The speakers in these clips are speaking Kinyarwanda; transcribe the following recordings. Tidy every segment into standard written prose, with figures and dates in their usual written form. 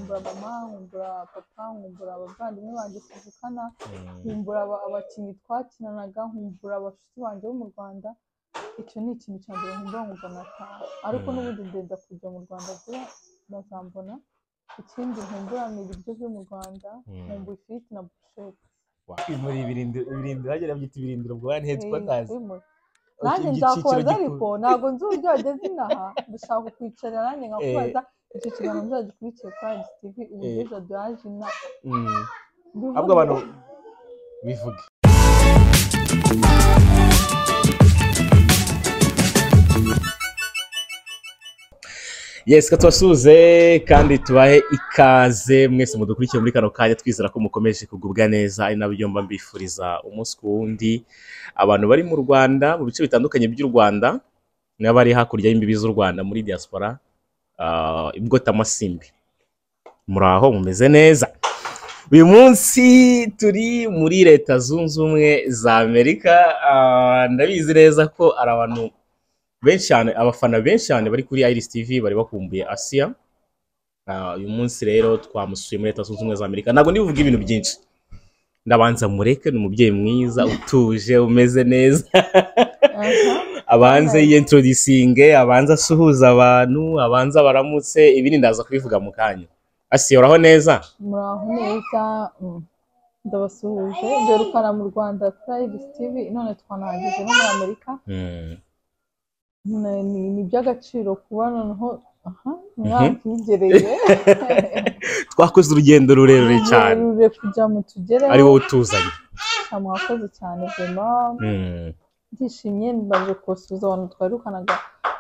nkumbura mama nkumbura papa nkumbura abavandimwe banjye tuvukana nkumbura abakinnyi twakinanaga nkumbura abashuti banjye bo mu Rwanda icyo ni ikintu cya mbere nkumva nataha ariko n'ubundi ndenda kujya mu Rwanda vuba bazambona ikindi nkumbura ni ibiryo byo mu Rwanda nkumbuye ifiriti na bushete muri ibirindiro hagera byita ibirindiro bwo ntetse batazi nanjye nzakubaza ariko ntabwo nzi uburyo wageze inaha ndashaka kwicarira nanjye nkakubaza icyo kiganiro nzagikurikiye kuri IGTV uburyo Jado yaje inaha ahubwo abantu bivuge Yes, katwasuze kandi tubahe ikaze mwese mudukurikiye muri kano kanya twizera ko mukomeje kugubwa neza ari nabyo mba mbifuriza umunsi ku wundi abantu bari mu Rwanda mu bice bitandukanye by'u Rwanda n'abari hakurya y'imbibi z'u Rwanda muri diaspora ibwota amasimbi muraho mumeze neza uyu munsi turi muri leta zunze ubumwe za Amerika ndabizi neza ko ari abantu benshi cyane abafana benshi cyane bari kuri IGTV bari bakumbuye Asia uyu munsi rero twamusuye muri leta zunze ubumwe za Amerika ntabwo ndivuga ibintu byinshi ndabanza mureke ni umubyeyi mwiza utuje umeze neza abanze yintroducinge abanza suhuza abantu abanza baramutse ibindi ndaza kubivuga mu kanya Asia uraho neza muraho neza ndabasuhuje nderukana mu Rwanda kuri IGTV none twanahageze no muri Amerika ni by'agaciro kuba noneho mwakwigereye twakoze urugendo rurerure cyane kujya mu tugereho ari wowe utuzanye mwakoze cyane vraiment ndishimye mbaje kusuza abantu twarukanaga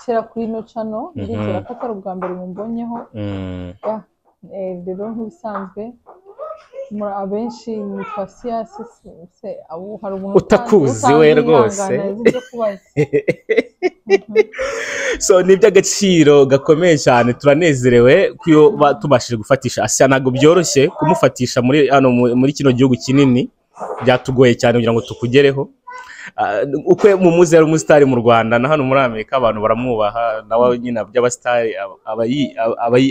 kera kuri no channel ndizera ko atari ubwa mbere mumbonyeho rero nk'ibisanzwe muri abenshi ni fasiyasi se abo hari umuntu utakuzi we rwose so ni by'agaciro gakomeye cyane turanezerewe ko tubashije gufatisha Asia ntabwo byoroshye kumufatisha muri kino gihugu kinini byatugoye cyane kugira ngo tukugereho uko mumuzi ari umusitari mu Rwanda na hano muri Amerika abantu baramwubaha nawe nyine by'abasitari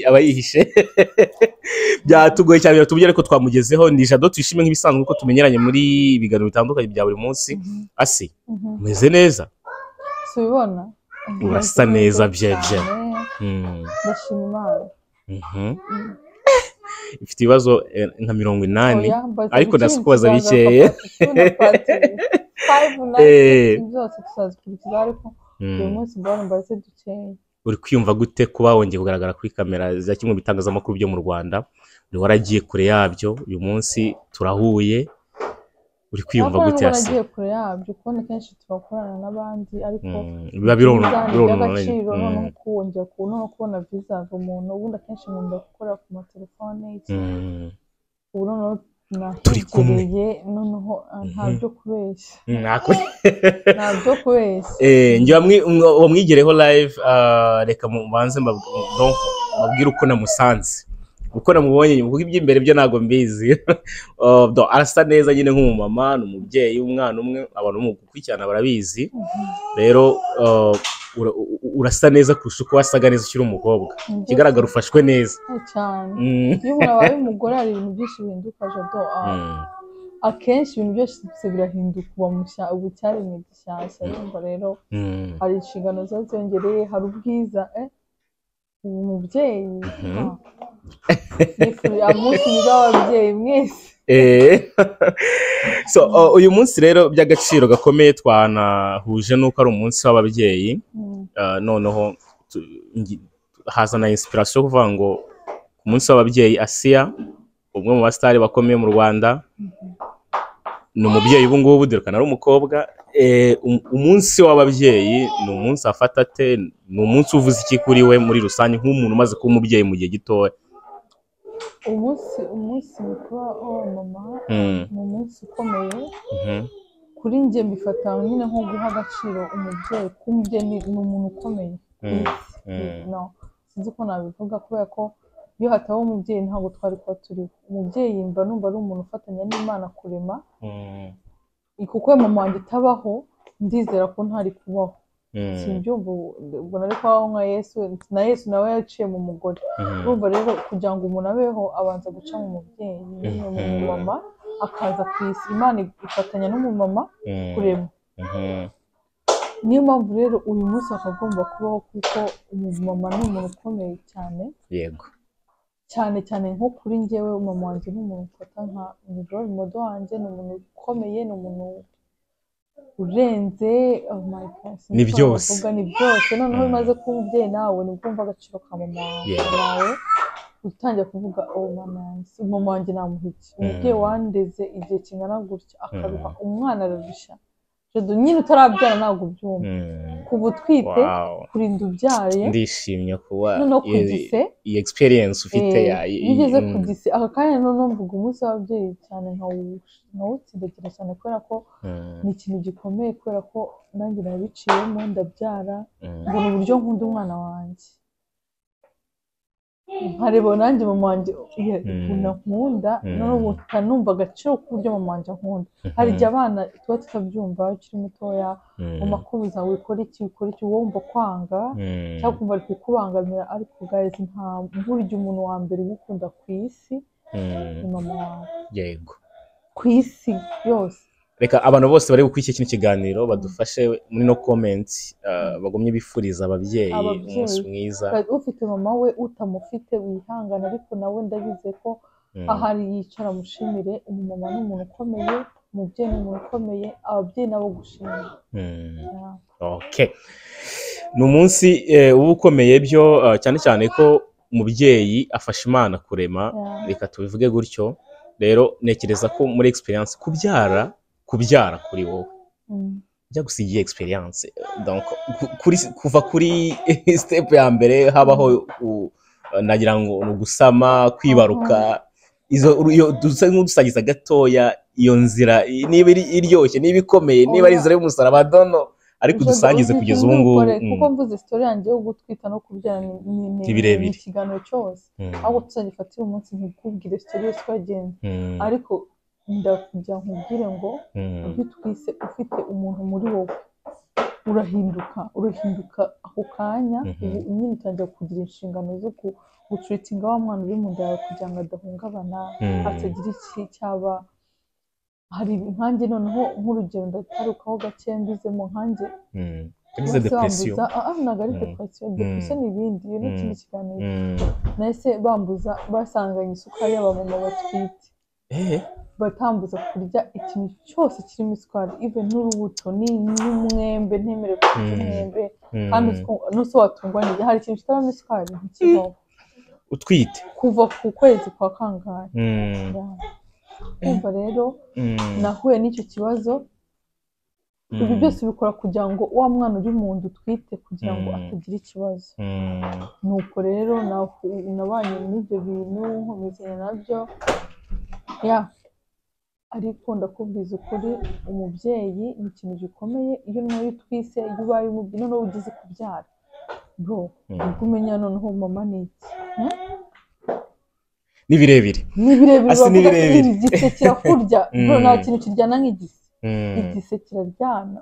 abayihishe byatugoye cyane tubugere ko twamugezeho ni Jado twishime nk'ibisanzwe uko tumenyeranye muri ibiganiro bitandukanye bya buri munsi Asi meze neza subibona urasa neza byeje ndashima Imana ifite ibibazo nka 80 ariko ndasukubaza bikeye byose tuzazikurikiza ariko uyu munsi mbona mbaze dukeye uri kwiyumva gute kuba wongeye kugaragara kuri kamera za kimwe bitangazamakuru byo mu Rwanda uri waragiye kure yabyo uyu munsi turahuye uri kwiyumva gute Asi waragiye kure yabyo kubona kenshi turakorana n'abandi ariko biba biragaciro no kuwongera kubona visa umuntu ubundi akenshi nkunda gukora ku matelefone ubu noneho turi kumwe noneho ntabyo kubeshya ntabyo kubeshya njye wamwigereho live reka mubanze mbabwire uko namusanze uko namubonye kuko iby'imbere byo ntago mbizi arasa neza nyine nk'umumama n'umubyeyi w'umwana umwe abantu mu gukurikirana barabizi rero urasa neza kurusha uko wasaga neza ukiri umukobwa kigaragara ufashwe neza cyane iyo umuntu abaye umugore hari ibintu byinshi bihinduka Jado akenshi ibintu byose birahinduka ubu cyaremwe gishyashya yumva rero hari inshingano ziyongereye hari ubwiza ubu mubyeyi umunsi mwiza w'ababyeyi mwese so uyu munsi rero by'agaciro gakomeye twanahuje nuko ari umunsi w'ababyeyi noneho hazana inspiration kuvuga ngo ku munsi w'ababyeyi Asia umwe mu bastari bakomeye mu Rwanda ni umubyeyi ubu ngubu dirukana ari umukobwa umunsi w'ababyeyi ni umunsi afata ate ni umunsi uvuze iki kuri we muri rusange nk'umuntu umaze kuba umubyeyi mu gihe gitoya umunsi mukuru mama ni umunsi ukomeye kuri njye mbifata nyine nko guha agaciro umubyeyi kuko umubyeyi ni umuntu ukomeye sinzi ko nabivuga kubera ko iyo hataba umubyeyi ntabwo twari kuba turiho umubyeyi mba numva ari umuntu ufatanya n'Imana kurema kuko mama wanjye itabaho ndizera ko ntari kubaho simbyumva ubwo ariko aho nka Yesu na Yesu nawe yaciye mu mugore urumva rero kugira ngo umuntu abeho abanza guca mu mubyeyi mu mama akaza ku isi Imana ifatanya n'umumama kurema niyo mpamvu rero uyu munsi akagomba kubaho kuko umumama ni umuntu ukomeye cyane yego cyane cyane nko kuri njyewe mama wanjye ni umuntu ufata nka role model wanjye ni umuntu ukomeye ni umuntu urenze oh my god ni byose noneho bimaze kuba umubyeyi nawe ni kumva agaciro ka mama wawe utangiye kuvuga oh mama wanjye namuhiki umubyeyi wandeze igihe kingana gutya akaruha umwana ararushya nyine utarabyara ntabwo ubyumva kuba utwite kurinda ubyare ndishimye kuba no kugise iyi experience ufite yigeze kugise aka kanya noneho mvuga umunsi w'ababyeyi cyane nkawutsindagira cyane kubera ko ni ikintu gikomeye kubera ko nanjye nabiciyemo ndabyara mbona uburyo nkunda umwana wanjye nkareba nanjye mama wanjye nkunda noneho utanumva agaciro k'uburyo mama wanjye nkunda hari igihe abana tuba tutabyumva ukiri mutoya mama akubuza wikora iki wumva kwanga cyangwa kumva ari kukubangamira ariko guys nta buryo umuntu wa mbere ugukunda ku isi ni mama wawe yego ku isi yose reka abantu bose bari gukurikira kino kiganiro badufashe muri no comment bagumye bifuriza ababyeyi umunsi mwiza ufite mama we utamufite wihangana ariko nawe ndabize ko ahari yicara mushimire umumama ni umuntu ukomeye umubyeyi ni umuntu ukomeye ababyeyi nabo gushimira okay ni umunsi uba ukomeye byo cyane cyane ko umubyeyi afasha Imana kurema reka tubivuge gutyo rero nekereza ko muri experience kubyara kuri wowe bijya gusigiye experience donc kuva kuri step ya mbere habaho nagira ngo gusama kwibaruka izo dusagiza gatoya iyo nzira niba iryoshye niba ikomeye niba ari inzira y'umusaraba dono ariko dusangize kugeza ubu ngubu kuko mvuze story yanjye yo gutwita no kubyara ni ikiganiro cyose ahubwo tuzagifatira umunsi nkikubwire story yose twagenze ariko ndakujya nkubwire ngo bitwise ufite umuntu muri wowe urahinduka ako kanya ubu nyine utangira kugira inshingano zo gucuritinga wa mwana uri mu nda yawe kugira ngo adahungabana atagira iki cyaba hari nkanjye noneho nk'urugero ndatarukaho gake mbizemo nkanjye yagize depression ntabwo ari depression ni ibindi iyo ni ikindi kiganiro nahise bambuza basanganye isukari y'abamama batwite batambuza kurya ikintu cyose kirimo isukari even n'urubuto n'umwembe ntemerewe kurya umwembe kandi n'uso watungwa n'igihe hari ikintu kitabamo isukari ntikibaho utwite kuva ku kwezi kwa kangahe kumva rero nahuye n'icyo kibazo ibi byose bikora kugira ngo wa mwana uri mu nda utwite kugira ngo atagira ikibazo nuko rero nabanye n'ibyo bintu nkomezanya nabyo ariko ndakubwiza ukuri umubyeyi ni ikintu gikomeye iyo nawe utwise iyo ubaye umubyeyi noneho ugize kubyara bro ubwo umenya noneho mama ni iki ni birebire igise kirakurya bro nta kintu kiryana nk'igise igise kiraryana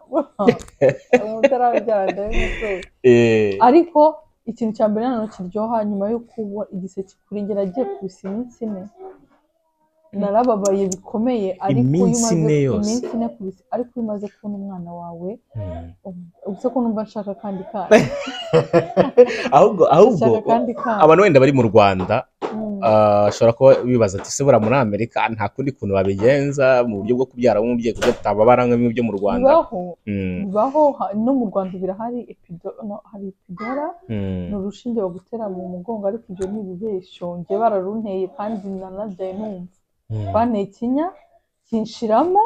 utarabyara ariko ikintu cya mbere nanone kiryoha nyuma yo kuba igise kikurengera agiye ku iminsi ine narababaye bikomeye ariko iminsi ine kubise ariko iyo umaze kubona umwana wawe ubuse ko numva nshaka kandi ahubwo abantu wenda bari mu Rwanda ashobora kuba bibaza ati se bura muri Amerika nta kundi kuntu babigenza mu buryo bwo kubyara umubyeyi kuko tutababara nk'ibyo byo mu Rwanda bibaho no mu Rwanda birahari hari epidora ni urushinge bagutera mu mugongo ariko ibyo ni ibibeshyo njye bararunteye kandi nanabyaye numva banteye ikinya kinshiramo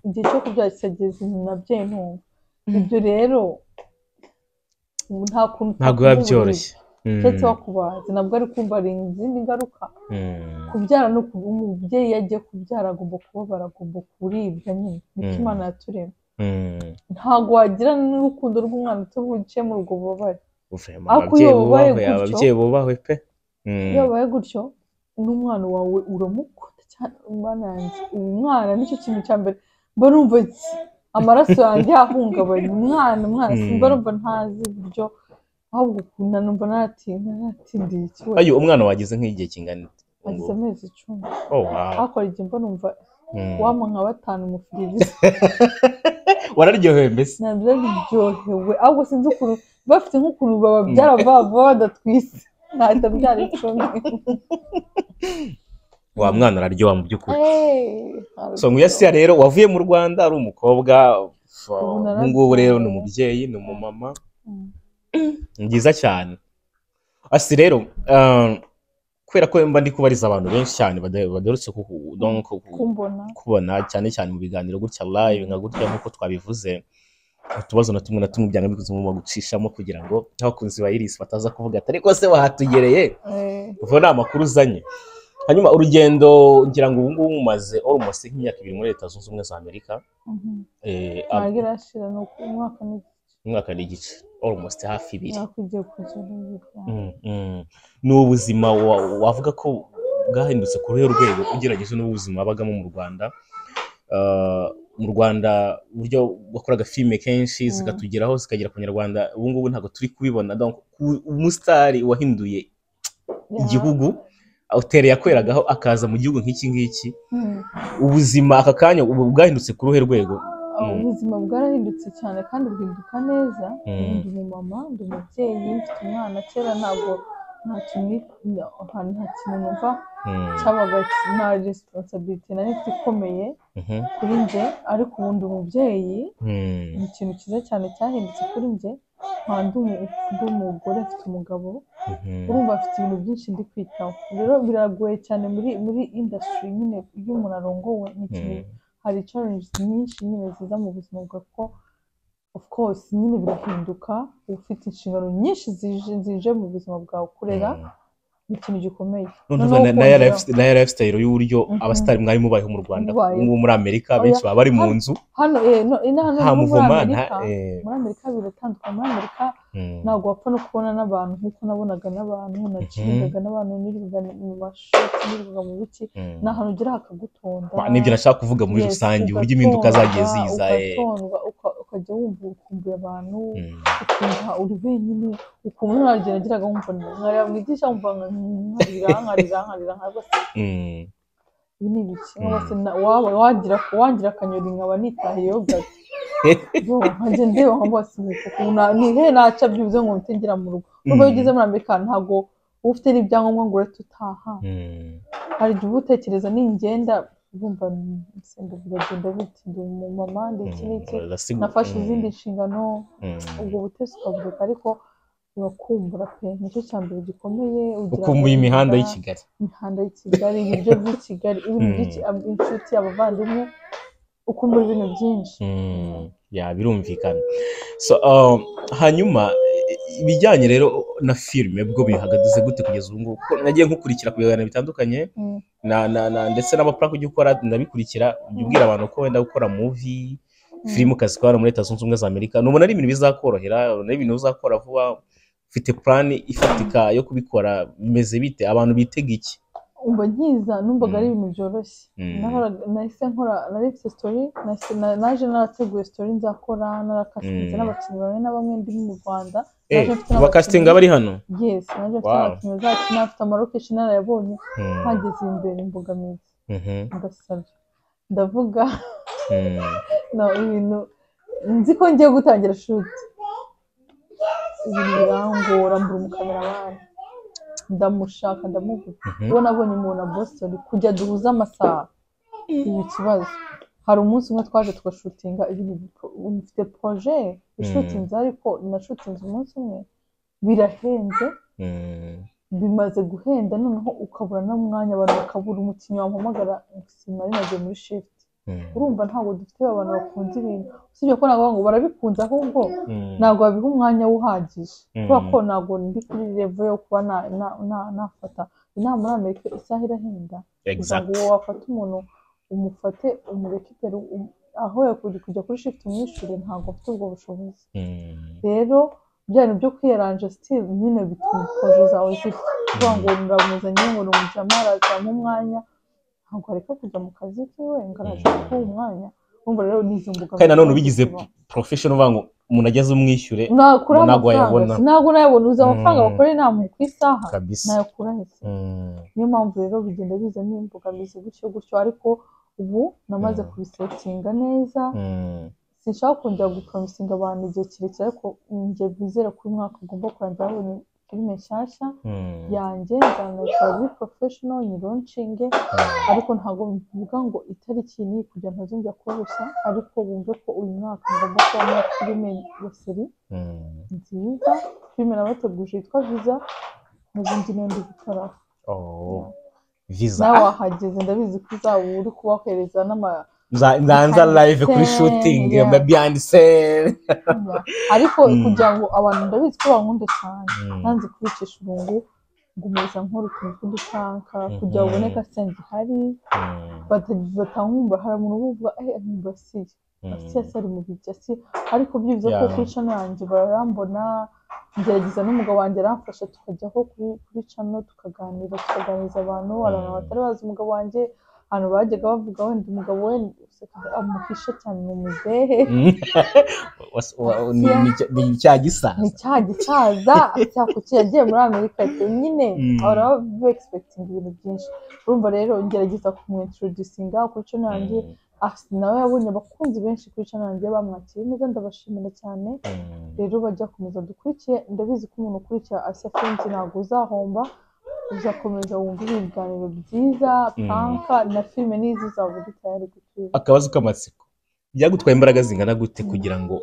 igihe cyo kubyara kigeze nabyaye numva ibyo rero nta kuntu ntabwo biba byoroshye ndetse wakubaza nabwo ari kumva ari izindi ngaruka kubyara no umubyeyi yagiye kubyara agomba kubabara agomba kuribwa nyine niko Imana yaturema ntabwo wagira n'urukundo rw'umwana utuvukiye muri ubwo bubabare ababyeyi bubahwe pe iyo babaye gutyo n'umwana wawe uramukunda cyane umwana yanjye umwana nicyo kintu cya mbere mba numva amaraso yanjye yahungabanye umwana simba numva ntazi uburyo ahubwo ukuntu numva naratsindiye ikibazo. Ayo umwana wagize nk'igihe kingana agize amezi 10. Oh wow. Akora igihe mba numva wama nka 5 umufirizi. Wararyohewe mbese? Nararyohewe ahubwo sinzi ukuntu bafite nk'ukuntu bababyara vuba badatwise ntahita byara 10. Wa mwana araryoha mu by'ukuri. So nguyasiya rero wavuye mu Rwanda ari umukobwa ngubu rero ni umubyeyi ni umumama ngiza cyane. Asi rero kubera ko mba ndi kubariza abantu benshi cyane badarutse kubona cyane cyane mu biganiro gutya live nka gutya nkuko twabivuze utubazo na tumwe byanga bikuze mu gucishamo kugira ngo abakunzi ba Iris bataza kuvuga atari ko se wahatugereye uvuga nta makuru uzanye. Hanyuma urugendo ngira ngo ubu ngubu mumaze almost nk'imyaka 2 muri Leta Zunze Ubumwe za Amerika. Agirashira no umwaka n'igice almost hafi 2. Nakugiye kugera. Ni ubuzima wavuga ko bwahindutse ku ruhe rwego ugerageje n'ubuzima abagamo mu Rwanda. Mu Rwanda uburyo bakoraga filme kenshi zikatugeraho zikagera ku Nyarwanda ubu ngubu ntago turi kubibona. Donc umusitari wahinduye igihugu utereye akoreragaho akaza mu gihugu nk'iki ngiki ubuzima aka kanya ubu bwahindutse ku ruhe rwego. Ubuzima bwarahindutse cyane kandi buhinduka neza. Ndi umumama ndi umubyeyi mfite umwana kera ntabwo nta kintu numva cyabaga na responsibility nari mfite ikomeye kuri njye ariko ubu ndi umubyeyi ni ikintu cyiza cyane cyahindutse kuri njye kandi umugore afite umugabo urumva afite ibintu byinshi ndi kwitaho. Rero biragoye cyane muri industry nyine iyo umuntu arongowe n'ikintu hari challenges nyinshi nyine ziza mu buzima bwawe ko of course nyine birahinduka ufite inshingano nyinshi zije mu buzima bwawe kurera ikintu gikomeye. Na lifestyle y'uburyo abasitari mwari mubayeho mu Rwanda ngo muri Amerika benshi baba bari mu nzu hano muri Amerika biratandukanye. Muri Amerika ntabwo wapfa no kubona n'abantu nk'uko nabonaga n'abantu nacindaga n'abantu nirivuga mu mashoti nirivuga mu biki n'ahantu ugera hakagutonda. Nibyo nashaka kuvuga muri rusange uburyo impinduka zagiye ziza ukajya wumva ukumbuye abantu ukumva uri wenyine ukumva nageraga wumva nkareba mwigisha wumva nkarira ntabwo se ibi ni ibiki wagira akanyoni nkaba nitahiyeho gato nkajya ndeba nkaba ni he naca byuze ngo mpite mu rugo nubwo iyo ugeze muri Amerika ntabwo uba ufite n'ibyangombwa ngo urete utaha. Hari igihe uba utekereza ningenda bumva ndagenda biti ndi umumama ndetse nafashe izindi nshingano ubwo butesi ukavuga ariko urakumbura pe nicyo cya mbere gikomeye. ukumbuye imihanda y'i Kigali ibiryo by'i Kigali inshuti abavandimwe ukumbura ibintu byinshi. Birumvikana. So hanyuma ibijyanye rero na filime bwo bihagaze gute kugeza ubu ngubu? Nagiye nkukurikira ku biganiro bitandukanye ndetse n'amaplan ujya ukora ndabikurikira ujya ubwira abantu ko wenda gukora movie filime ukazikora muri Leta Zunze Ubumwe za Amerika nubona ari ibintu bizakorohera n'ibintu uzakora vuba ufite plan ifatika yo kubikora bimeze bite abantu bitega iki? Umva nkiza numvaga ari ibintu byoroshye nahise nkora narifite story naje narateguye story nzakora narakastinze n'abakinnyi bamwe na bamwe ndi mu Rwanda bakastinga bari hano. Yes naje mfite abakinnyi bazakina afite amarocation narayabonye hageze imbere imbogamizi ndasabye ndavuga ibintu nzi ko ngiye gutangira shoot ibintu birangora mbura umukameramani ndamushaka ndamuvuga ubwo nabonye umuntu na Boston kujya duhuza amasaha ibi kibazo. Hari umunsi umwe twaje tugashutinga ibintu mfite projet ishutinze ariko nashutinze umunsi umwe birahenze bimaze guhenda noneho ukabura n'umwanya abantu bakabura umukinnyi wampamagara sinari nagiye muri shift. Urumva ntabwo dufite abantu bakunze ibintu usibye ko ntabwo ngo barabikunze ahubwo ntabwo babiha umwanya uhagije kubera ko ntabwo ndi kuri level yo kuba nafata inama muri Amerika isaha irahenda ngo wafata umuntu umufate umurekipere aho yakuri kujya kuri shift umwishure ntabwo afite ubwo bushobozi. Rero byane byo kwiyaranja still nyine bituma projet zawe zifite ngo ndamuzanye ngo numujamara cyangwa umwanya ntabwo areka kujya mu kazi kiwe ngaraje ko umwanya urumva rero n'izo mbogamizi kandi nanone ubigize professional uvuga ngo umuntu ageze umwishyure nakura ntabwo yabona ntabwo nayabona uzi amafaranga bakora inama ku isaha kabisa nayakura hese niyo mpamvu rero bigenda bizamo imbogamizi gutyo ariko ubu namaze kubisetinga neza sinshaka kongera gupromisinga abantu igihe kirekire ariko njye bizera ko uyu mwaka ugomba kurangira habonye filime nshyashya yanjye nzanayikora muri professional nyironcinge ariko ntabwo bivuga ngo itariki ni kugira ntazongera kubeshya ariko bumve ko uyu mwaka ngomba kubona filime ya seri nziza filime nabateguje yitwa Visa n'ubundi n'indi gukora Visa nawe wahageze ndabizi ko uzaba uri kubahereza nzanza live kuri shooting behind scene ariko kugira ngo abantu ndabizi ko bankunda cyane nanze kubicisha urungu ngumeza nkora utuntu tw'udutanka kugira ngo ubone ko sense hari batankumva hari umuntu uvuga nkumva si ari mu bijya si ariko byibuze ko kuri channel yanjye barambona ngerageza n'umugabo wanjye aramfasha tukajyaho kuri channel tukaganiriza abantu batari bazi umugabo wanjye abantu bajyaga bavuga wenda umugabo we amuhishe cyane mu muzehe ni cya gisaza cyakuki yagiye muri Amerika nyine ahora expecting ibintu byinshi urumva rero ngerageza kumwintroducinga kuri channel yanjye nawe yabonye abakunzi benshi kuri channel yanjye bamwakiriye neza ndabashimira cyane rero bajya komeza dukurikiye ndabizi ko umuntu ukurikira Asia Films ntabwo uzahomba uzakomeza wumva ibiganiro byiza panka na filime n'izi uzaba uri tayari gutuza akabazo k'amatsiko byagutwaye imbaraga zingana gute kugira ngo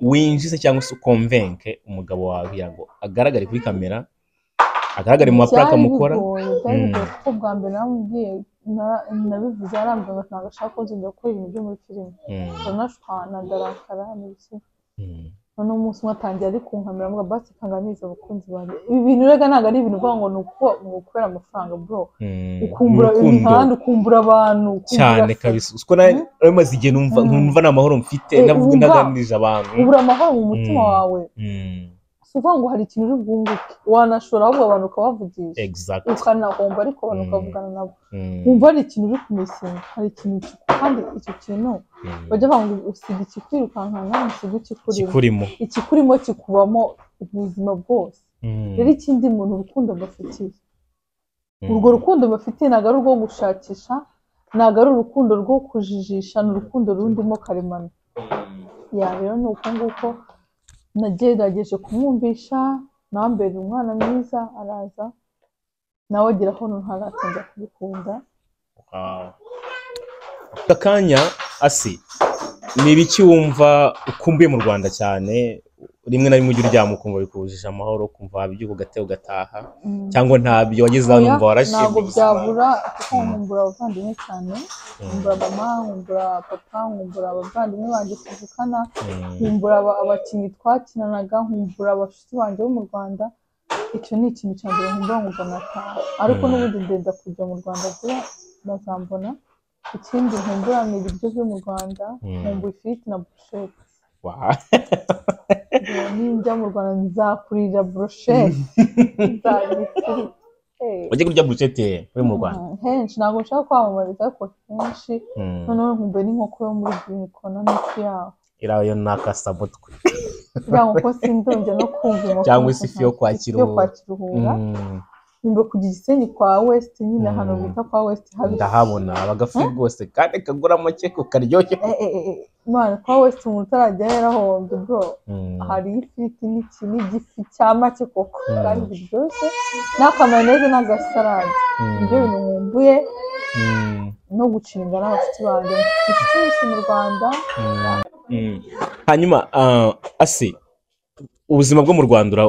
winjize cyangwa se ukonvenke umugabo wawe kugira ngo agaragare kuri kamera agaragare mu maplaka mukora kuko bwa mbere namubwiye nabivuze arambwira ngo ntabwo ashaka ko nzongera gukora ibintu byo muri filime turanashwana ndarakara n'ibiki none umunsi umwe atangiye ari kunkamera avuga basi kanganiza abakunzi banjye ibi bintu rega ntabwo ari ibintu uvuga ngo ni ukubera amafaranga bro ukumbura imihanda ukumbura abantu cyane kabisa uko nawe maze igihe numva nta mahoro mfite ntaganirije abantu ubura amahoro mu mutima wawe si uvuga ngo hari ikintu uri bwunguke wanashora ahubwo abantu ukabavugisha ukanahomba ariko abantu ukavugana nabo wumva hari ikintu uri kumisinga hari ikintu kandi icyo kintu bajya bavuga ngo usiga ikikwirukankana usiga ikikurimo kikubamo ubuzima bwose rero ikindi muntu urukundo bafitiye urwo rukundo bafitiye ntabwo ari urwo gushakisha ntabwo ari urukundo rwo kujijisha ni urukundo rundimo karemano rero ni uko nguko nagerageje kumwumvisha nambere umwana mwiza araza nawe agira aho ntaratangira kubikunda akanya asi ni ibiki wumva ukumbuye mu Rwanda cyane rimwe na rimwe ujya uryama ukumva bikubujije amahoro ukumva wabyuka ugateka ugataha cyangwa ntabyo wageze aho numva warashimye ntabwo byabura kuko nkumbura abavandimwe cyane nkumbura mama nkumbura papa nkumbura abavandimwe banjye tuvukana nkumbura abakinnyi twakinanaga nkumbura abashuti banjye bo mu Rwanda icyo ni ikintu cya mbere nkumva nataha ariko n'ubundi ndenda kujya mu Rwanda vuba bazambona ikindi nkumbura ni ibiryo byo mu Rwanda nkumbura ifiriti na burushete ninjya mu Rwanda nzakurira burushete wajya kurya burushete uri mu Rwanda henshi ntabwo nshaka kwamamariza ariko henshi noneho nkumbuye n'inkoko yo muri Ginikona n'ifi yaho iriya yo ni akasamutwe iriya nkoko sinzongera no kumva inkoko cyangwa se ifi yo kwakiruhura nimba ku Gisenyi kwa West nyine hano bita kwa West habi ndahabona abagafi rwose kandi kagura make ko karyoshye Imana kwa West umuntu utarajya yarahombe bro hari ifiriti n'igifi cya make koko kandi biryoshye n'akamayoneze n'agasalade ibyo bintu nkumbuye no gucinga n'abafite banjye inshuti mu Rwanda hanyuma asi ubuzima bwo mu Rwanda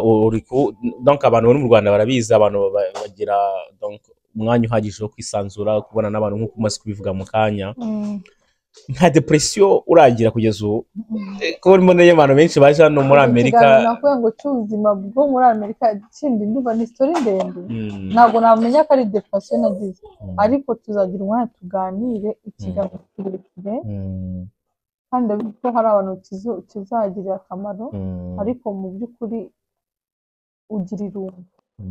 donc abantu bari mu Rwanda barabizi abantu bagira donc umwanya uhagije wo kwisanzura kubona n'abantu nk'uko umaze kubivuga mu kanya nta depression uragira kugeza ubu kuko mboneye abantu benshi baje hano muri Amerika nakuye ngo cy'ubuzima bwo muri Amerika kindi ndumva ni story ndende ntabwo namenya ko ari depression nagize ariko tuzagira umwanya tuganire ikiganiro kirekire kandi ko hari abantu kizagirira akamaro ariko mu by'ukuri ugira irungu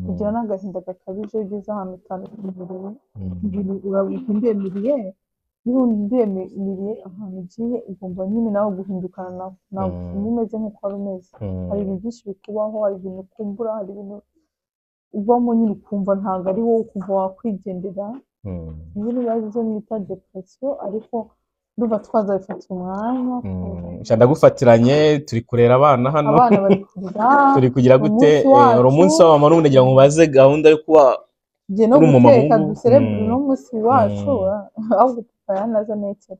ugira n'agahinda gakabije ugeze ahantu utandukanye urabikindemiriye niba ndemeye ahantu ugiye ugomba nyine nawe guhindukana nawe umeze nk'uko wari umeze. Hari ibintu byinshi bikubaho, hari ibintu ukumbura, hari ibintu ubamo nyine ukumva ntabwo ari wowe kuva wakwigendera. Ibi bibazo byo bita depression, ariko ndumva twazabifatira umwanya. ndagufatiranye turi kurera abana hano, abana bari kurira, turi kugira gute umunsi wa mama n'ubu ndagira ngo mubaze gahunda yo kuba njye no guteka duserebure n'umunsi wacu, ahubwo papa yanaza nekera.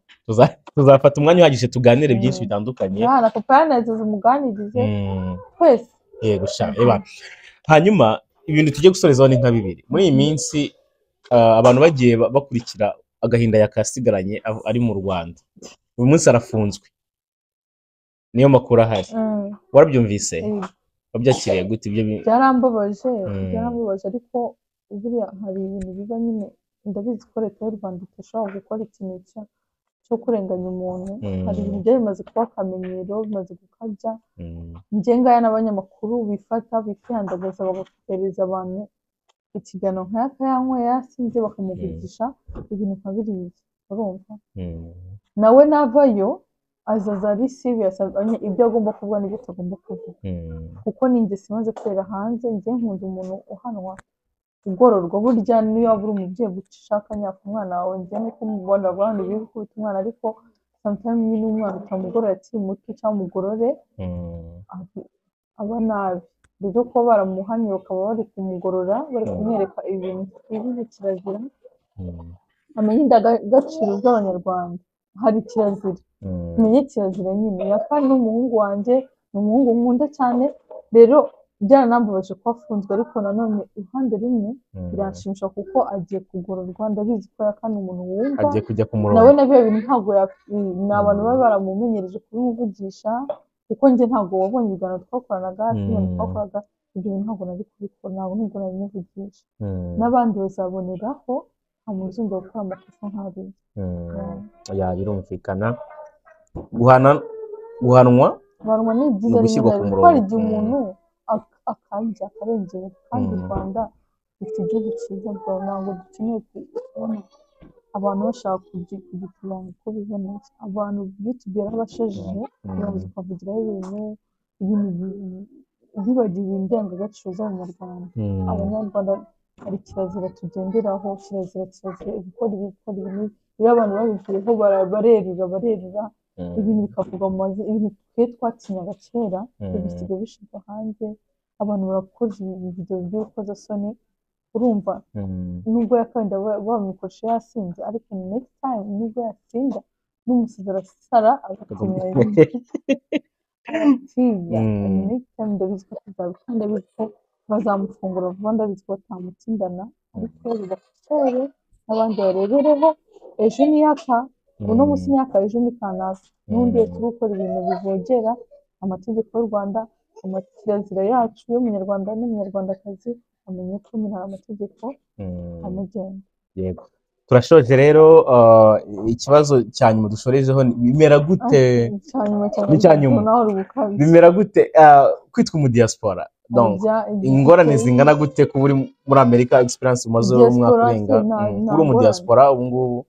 Tuzafata umwanya uhagije tuganire byinshi bitandukanye. Na papa yanazeze umuganirize twese. Yego sha eba. Hanyuma ibintu tujye gusorezaho ni nka bibiri. Muri iyi minsi abantu bagiye bakurikira agahinda yakasigaranye ari mu Rwanda. Uyu munsi arafunzwe. Niyo makuru ahari. Warabyumvise? Wabyakiriye gute ibyo? Byarambabaje ariko buriya hari ibintu biba nyine ndabizi ko leta y'u Rwanda idashobora gukora ikintu cyo kurenganya umuntu. Hari ibintu byari bimaze kuba akamenyero, bimaze gukabya. Ngaya n'abanyamakuru bifata bikihandagaza bagakohereza abantu ikiganiro nk'aka yanywe yasinze bakamuvugisha ibintu nka biriya, urumva? Nawe navayo azaza ari serious, ibyo agomba kuvuga n'ibyo atagomba kuvuga, kuko ninjye simaze kubera hanze. Njye nkunda umuntu uhanwa ugororwa. Burya niyo waba uri umubyeyi gushaka nyaka umwana wawe, njye nuko mubona abantu biri gukubita umwana, ariko sometimes nyine umwana utamugorora akiri muto cyangwa umugorore aba nabi. Rero ko baramuhanye bakaba bari kumugorora, bari kumwereka ibintu bibi kirazira. Amenye indangagaciro z'Abanyarwanda, hari kirazira, menye kirazira nyine. Yakandi n'umuhungu wanjye, ni umuhungu nkunda cyane, rero byaranambabaje ko afunzwe, ariko nanone iruhande rumwe biranshimisha kuko agiye kugororwa. Ndabizi ko yakandi umuntu wumva agiye kujya ku murongo. nawe nabiyo bintu ntabwo ni abantu baba baramumenyereje kubimuvugisha, kuko njye ntabwo wabonye ibiganiro twakoranaga, filime twakoraga, ibyo bintu ntabwo nari kubikora, ntabwo nubwo nabimuvugisha. N'abandi bazaboneraho, nta muntu uzongera gukora amakosa nk'ariya. Birumvikana. Guhanwa ni byiza rimwe, hari igihe umuntu akajya akarengera. Kandi u Rwanda rufite igihugu cyiza, ntabwo dukeneye kubona abantu bashaka kugitura uko biboneye. Abantu bitugeraho bashejeje barabuze ukavugiraho ibintu bibagiwe indangagaciro z'Abanyarwanda. Abanyarwanda hari kirazira tugenderaho, kirazira gukora ibintu. Rero abantu babivuyeho barerura ibintu bikavuga mu mazi, ibintu twe twatinyaga kera bisigaye bishyirwa hanze. Abantu barakoze ibintu by'urukozasoni, urumva? Nubwo yakanda bamikoresha yasinze, ariko next time nubwo yasinda n'umusizi arasara agakenera ibintu aratinya. Next time ndabizi ko tuzabikora, ndabizi ko bazamufungura vuba, ndabizi ko batamutsindana, ariko bibakosore n'abandi barebereho. Ejo ni yaka, uno munsi ni yaka, ejo ni kanaka. N'undi wese uri gukora ibintu bivogera amategeko y'u Rwanda, kirazira yacu y'umunyarwanda n'umunyarwandakazi, amenye ko nyine hari amategeko amugenga. Yego, turashoje rero. Ikibazo cya nyuma dushorejeho, bimera gute? Bimera gute kwitwa umudiyasipora? Ingorane zingana gute kuba uri muri Amerika, experience umaze umwaka urenga uri umudiyasipora ubu ngubu?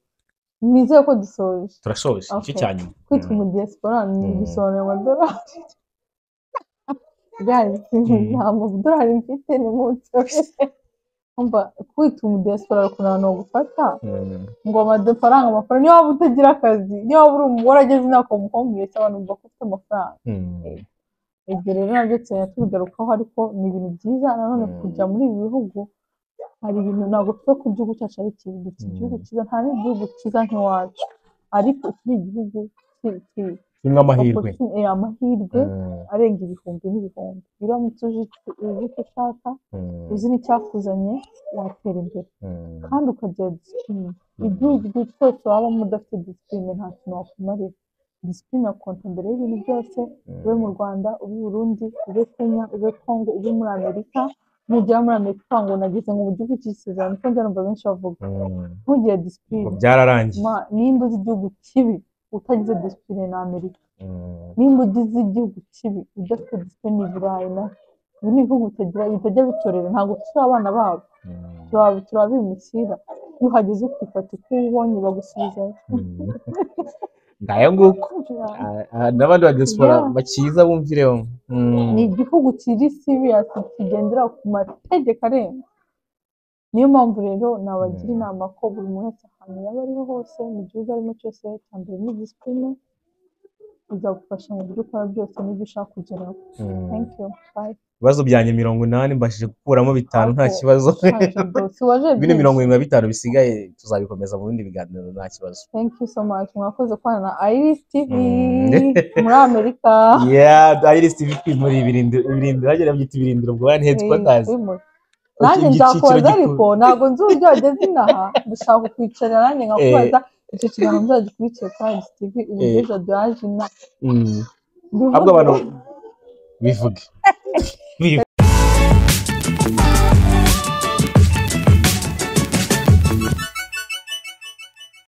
Nizeye ko dusoje. Turashoje. Icyo cya nyuma, kwitwa umudiyasipora ni bisobanura amadolari. Nta madolari mfite, ni munsi kwitwa umudiyasipora ukuntu gufata ngo amafaranga. Niyo waba utagira akazi, niyo waba uri umugore ageze imyaka mukomeye, abantu bumva ko ufite amafaranga. Ibyo rero nabyo tubigarukaho, ariko ni ibintu byiza. Nanone kujya muri ibi bihugu, hari ibintu ntabwo tuba ku gihugu cyacu ari kibi, dufite igihugu cyiza, nta n'igihugu cyiza nk'iwacu, ariko iki ni igihugu kirimo amahirwe arenga ibihumbi n'ibihumbi. Uramutse uzi icyo ushaka, uzi n'icyakuzanye, watera imbere kandi ukagira disipurine. Igihugu cyose wabamo udafite disipurine nta kintu wakumarira. Disipurine akonta mbere y'ibintu byose. Ube mu Rwanda, ube i Burundi, ube Kenya, ube Congo, ube muri Amerika. Nugera muri Amerika ngo nageze mu gihugu cy'isezerano, kuko njya numva benshi bavuga ntugire disipurine. Byararangiye. Nimba uzi igihugu kibi utagize disipurine na Amerika, nimba ugize igihugu kibi udafite disipurine i Burayi, ibi ni ibihugu bitajya bitorera. Ntabwo turi abana babo, turabimukira. iyo uhageze ukifata uko ubonye bagusubizayo. ngayo nguko n'abandi ba diaspora bakiza bumvireho. Ni igihugu kiri serious kigendera ku mategeko arenga. Niyo mpamvu rero nabagira inama ko buri muntu wese ahantu yaba ariho hose mu gihugu arimo cyose cyambere ni discipline bizagufasha mu byo ukora byose n'ibyo ushaka kugeraho. Thank you. Bye. Ibibazo byanjye 80 mbashije gukuramo 5 nta kibazo. Bine 75 bisigaye tuzabikomeza mu bindi biganiro nta kibazo. Thank you so much. Mwakoze kwana na Iris TV muri Amerika. Iris TV muri ibirindiro bagera byita ibirindiro bwa headquarters. Nanjye nzakubaza ariko ntabwo nzi uburyo wageze inaha dushaka kwicara nanjye nkakubaza icyo kiganiro nzagikurikiye kuri Iris TV uburyo Jado yaje ina. Ahubwo abantu bivuge